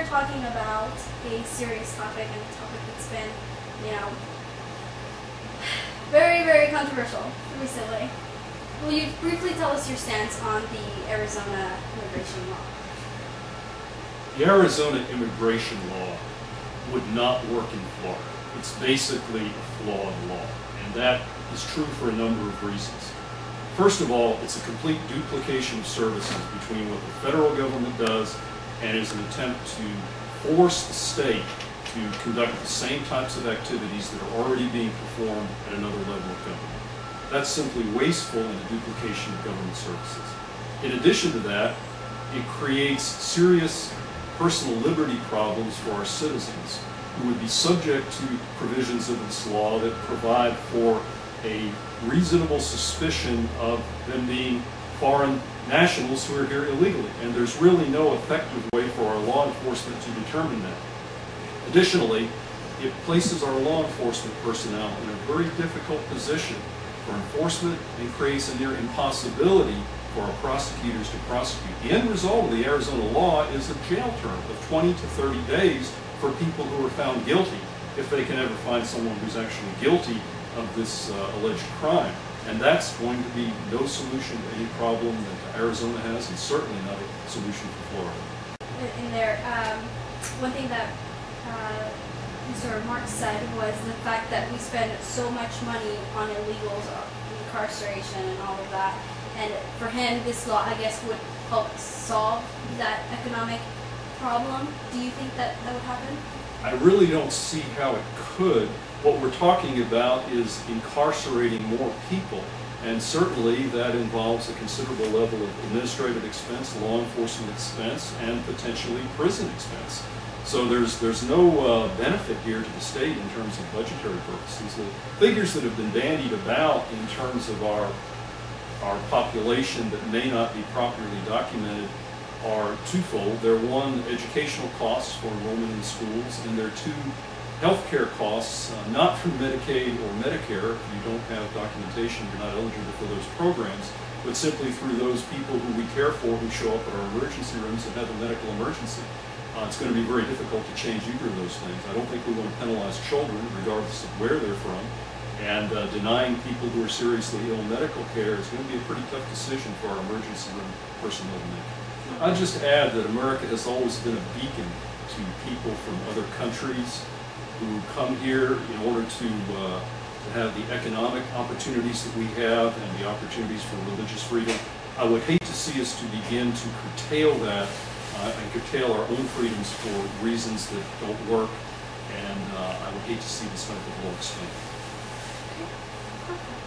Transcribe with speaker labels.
Speaker 1: are talking about a serious topic and a topic that's been, you know, very, very controversial recently. Will you briefly tell us your stance on the Arizona immigration law?
Speaker 2: The Arizona immigration law would not work in Florida. It's basically a flawed law, and that is true for a number of reasons. First of all, it's a complete duplication of services between what the federal government does and is an attempt to force the state to conduct the same types of activities that are already being performed at another level of government. That's simply wasteful and a duplication of government services. In addition to that, it creates serious personal liberty problems for our citizens who would be subject to provisions of this law that provide for a reasonable suspicion of them being foreign nationals who are here illegally. And there's really no effective way for our law enforcement to determine that. Additionally, it places our law enforcement personnel in a very difficult position for enforcement and creates a near impossibility for our prosecutors to prosecute. The end result of the Arizona law is a jail term of 20 to 30 days for people who are found guilty, if they can ever find someone who's actually guilty of this alleged crime. And that's going to be no solution to any problem that Arizona has, and certainly not a solution for Florida.
Speaker 1: In there, one thing that Mr. Marks said was the fact that we spend so much money on illegals, incarceration, and all of that. And for him, this law, I guess, would help solve that economic problem. Do you think that that would happen?
Speaker 2: I really don't see how it could. What we're talking about is incarcerating more people, and certainly that involves a considerable level of administrative expense, law enforcement expense, and potentially prison expense. So there's no benefit here to the state in terms of budgetary purposes. The figures that have been bandied about in terms of our population that may not be properly documented are twofold. They're one, educational costs for enrollment in schools, and they're two, healthcare costs, not through Medicaid or Medicare. If you don't have documentation, you're not eligible for those programs, but simply through those people who we care for who show up at our emergency rooms and have a medical emergency. It's going to be very difficult to change either of those things. I don't think we want to penalize children, regardless of where they're from, and denying people who are seriously ill medical care is going to be a pretty tough decision for our emergency room personnel to make. I'd just add that America has always been a beacon to people from other countries who come here in order to have the economic opportunities that we have and the opportunities for religious freedom. I would hate to see us to begin to curtail that and curtail our own freedoms for reasons that don't work, and I would hate to see this type of law expand.
Speaker 1: Perfect.